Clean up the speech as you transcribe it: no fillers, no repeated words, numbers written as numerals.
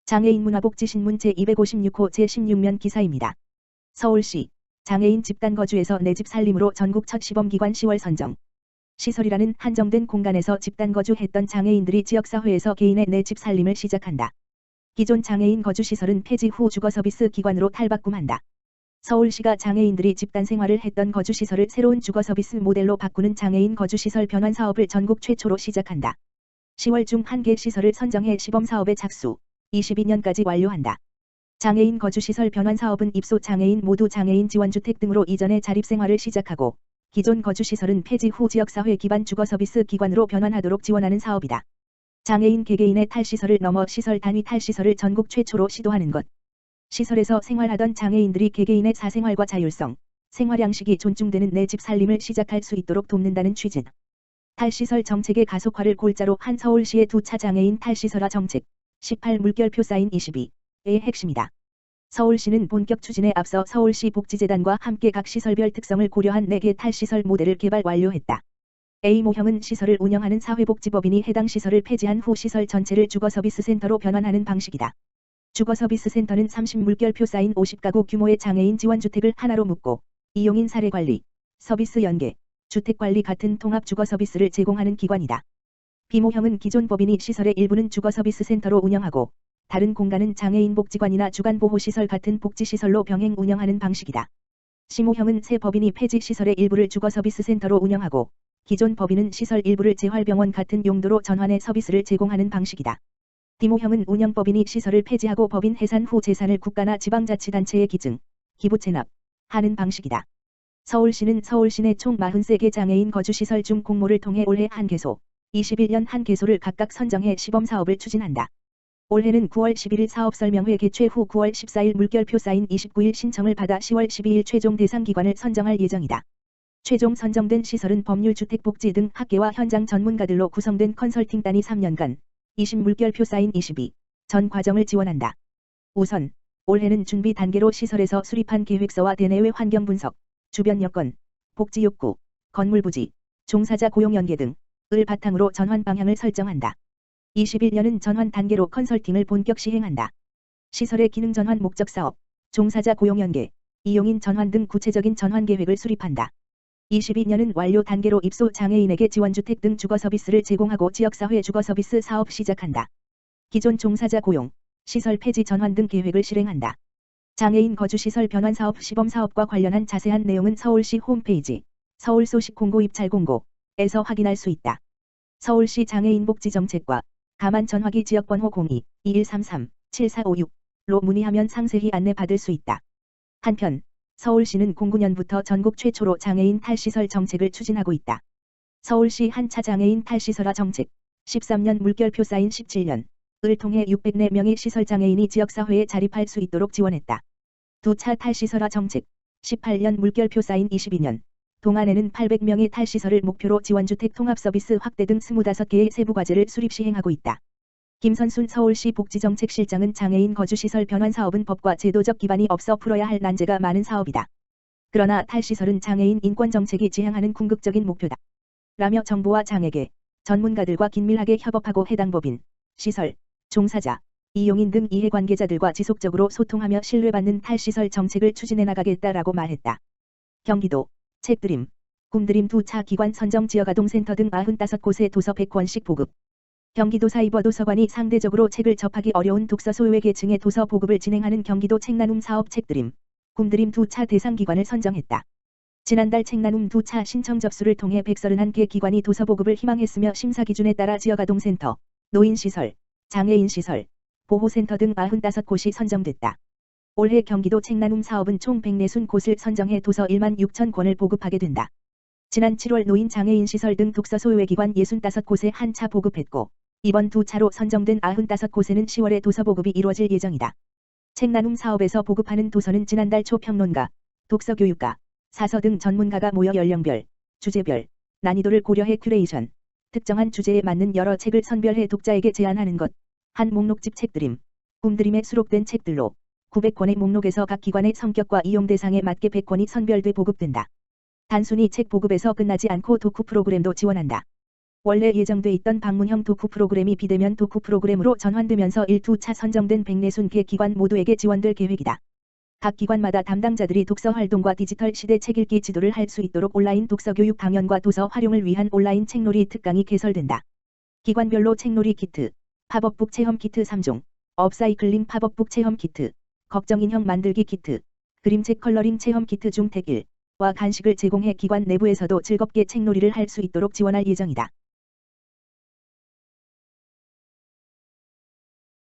장애인 문화복지신문 제256호 제16면 기사입니다. 서울시 장애인 집단 거주에서 내 집 살림으로 전국 첫 시범기관 10월 선정. 시설이라는 한정된 공간에서 집단 거주했던 장애인들이 지역사회에서 개인의 내 집 살림을 시작한다. 기존 장애인 거주시설은 폐지 후 주거서비스 기관으로 탈바꿈한다. 서울시가 장애인들이 집단 생활을 했던 거주시설을 새로운 주거서비스 모델로 바꾸는 장애인 거주시설 변환 사업을 전국 최초로 시작한다. 10월 중 1개 시설을 선정해 시범사업에 착수, 22년까지 완료한다. 장애인 거주시설 변환 사업은 입소 장애인 모두 장애인 지원주택 등으로 이전의 자립생활을 시작하고 기존 거주시설은 폐지 후 지역사회 기반 주거서비스 기관으로 변환하도록 지원하는 사업이다. 장애인 개개인의 탈시설을 넘어 시설 단위 탈시설을 전국 최초로 시도하는 것. 시설에서 생활하던 장애인들이 개개인의 사생활과 자율성, 생활양식이 존중되는 내 집 살림을 시작할 수 있도록 돕는다는 취지. 탈시설 정책의 가속화를 골자로 한 서울시의 2차 장애인 탈시설화 정책, 18 물결표 사인 22의 핵심이다. 서울시는 본격 추진에 앞서 서울시 복지재단과 함께 각 시설별 특성을 고려한 4개 탈시설 모델을 개발 완료했다. A모형은 시설을 운영하는 사회복지법인이 해당 시설을 폐지한 후 시설 전체를 주거서비스센터로 변환하는 방식이다. 주거서비스센터는 30 물결표 사인 50가구 규모의 장애인 지원주택을 하나로 묶고 이용인 사례관리, 서비스 연계, 주택관리 같은 통합주거서비스를 제공하는 기관이다. B모형은 기존 법인이 시설의 일부는 주거서비스센터로 운영하고 다른 공간은 장애인 복지관이나 주간보호시설 같은 복지시설로 병행 운영하는 방식이다. C모형은 새 법인이 폐지 시설의 일부를 주거서비스센터로 운영하고 기존 법인은 시설 일부를 재활병원 같은 용도로 전환해 서비스를 제공하는 방식이다. D모형은 운영법인이 시설을 폐지하고 법인 해산 후 재산을 국가나 지방자치단체에 기증, 기부 체납 하는 방식이다. 서울시는 서울시 내 총 43개 장애인 거주시설 중 공모를 통해 올해 1개소, 21년 1개소를 각각 선정해 시범사업을 추진한다. 올해는 9월 11일 사업설명회 개최 후 9월 14일 물결표 사인 29일 신청을 받아 10월 12일 최종 대상기관을 선정할 예정이다. 최종 선정된 시설은 법률주택복지 등 학계와 현장 전문가들로 구성된 컨설팅단이 3년간 20 물결표 사인 22 전 과정을 지원한다. 우선 올해는 준비 단계로 시설에서 수립한 계획서와 대내외 환경 분석, 주변 여건, 복지 욕구, 건물 부지, 종사자 고용 연계 등을 바탕으로 전환 방향을 설정한다. 21년은 전환 단계로 컨설팅을 본격 시행한다. 시설의 기능 전환 목적 사업, 종사자 고용 연계, 이용인 전환 등 구체적인 전환 계획을 수립한다. 22년은 완료 단계로 입소 장애인에게 지원주택 등 주거서비스를 제공하고 지역사회 주거서비스 사업 시작한다. 기존 종사자 고용, 시설 폐지 전환 등 계획을 실행한다. 장애인 거주시설 변환사업 시범사업과 관련한 자세한 내용은 서울시 홈페이지 서울소식 공고 입찰 공고에서 확인할 수 있다. 서울시 장애인복지정책과 가만 전화기 지역번호 02-2133-7456로 문의하면 상세히 안내받을 수 있다. 한편 서울시는 09년부터 전국 최초로 장애인 탈시설 정책을 추진하고 있다. 서울시 한차 장애인 탈시설화 정책 13년 물결표 사인 17년을 통해 604명의 시설장애인이 지역사회에 자립할 수 있도록 지원했다. 2차 탈시설화 정책 18년 물결표 사인 22년 동안에는 800명의 탈시설을 목표로 지원주택 통합서비스 확대 등 25개의 세부과제를 수립 시행하고 있다. 김선순 서울시 복지정책실장은 장애인 거주시설 변환 사업은 법과 제도적 기반이 없어 풀어야 할 난제가 많은 사업이다. 그러나 탈시설은 장애인 인권정책이 지향하는 궁극적인 목표다. 라며 정부와 장애계, 전문가들과 긴밀하게 협업하고 해당 법인, 시설, 종사자, 이용인 등 이해관계자들과 지속적으로 소통하며 신뢰받는 탈시설 정책을 추진해 나가겠다라고 말했다. 경기도, 책드림, 꿈드림 2차 기관 선정 지역아동센터 등 95곳에 도서 100권씩 보급. 경기도 사이버도서관이 상대적으로 책을 접하기 어려운 독서 소외 계층의 도서 보급을 진행하는 경기도 책나눔 사업 책드림, 꿈드림 2차 대상기관을 선정했다. 지난달 책나눔 2차 신청 접수를 통해 131개 기관이 도서 보급을 희망했으며 심사 기준에 따라 지역아동센터, 노인시설, 장애인시설, 보호센터 등 95곳이 선정됐다. 올해 경기도 책나눔 사업은 총 140곳을 선정해 도서 1만 6천 권을 보급하게 된다. 지난 7월 노인 장애인시설 등 독서 소외기관 65곳에 한 차 보급했고 이번 2차로 선정된 95곳에는 10월에 도서 보급이 이루어질 예정이다. 책나눔 사업에서 보급하는 도서는 지난달 초 평론가, 독서교육가, 사서 등 전문가가 모여 연령별, 주제별, 난이도를 고려해 큐레이션, 특정한 주제에 맞는 여러 책을 선별해 독자에게 제안하는 것, 한 목록집 책드림, 꿈드림에 수록된 책들로 900권의 목록에서 각 기관의 성격과 이용 대상에 맞게 100권이 선별돼 보급된다. 단순히 책 보급에서 끝나지 않고 독후 프로그램도 지원한다. 원래 예정돼 있던 방문형 독후 프로그램이 비대면 독후 프로그램으로 전환되면서 1, 2차 선정된 140개 기관 모두에게 지원될 계획이다. 각 기관마다 담당자들이 독서 활동과 디지털 시대 책 읽기 지도를 할 수 있도록 온라인 독서 교육 강연과 도서 활용을 위한 온라인 책놀이 특강이 개설된다. 기관별로 책놀이 키트, 팝업북 체험 키트 3종, 업사이클링 팝업북 체험 키트, 걱정인형 만들기 키트, 그림책 컬러링 체험 키트 중 택일와 간식을 제공해 기관 내부에서도 즐겁게 책놀이를 할 수 있도록 지원할 예정이다.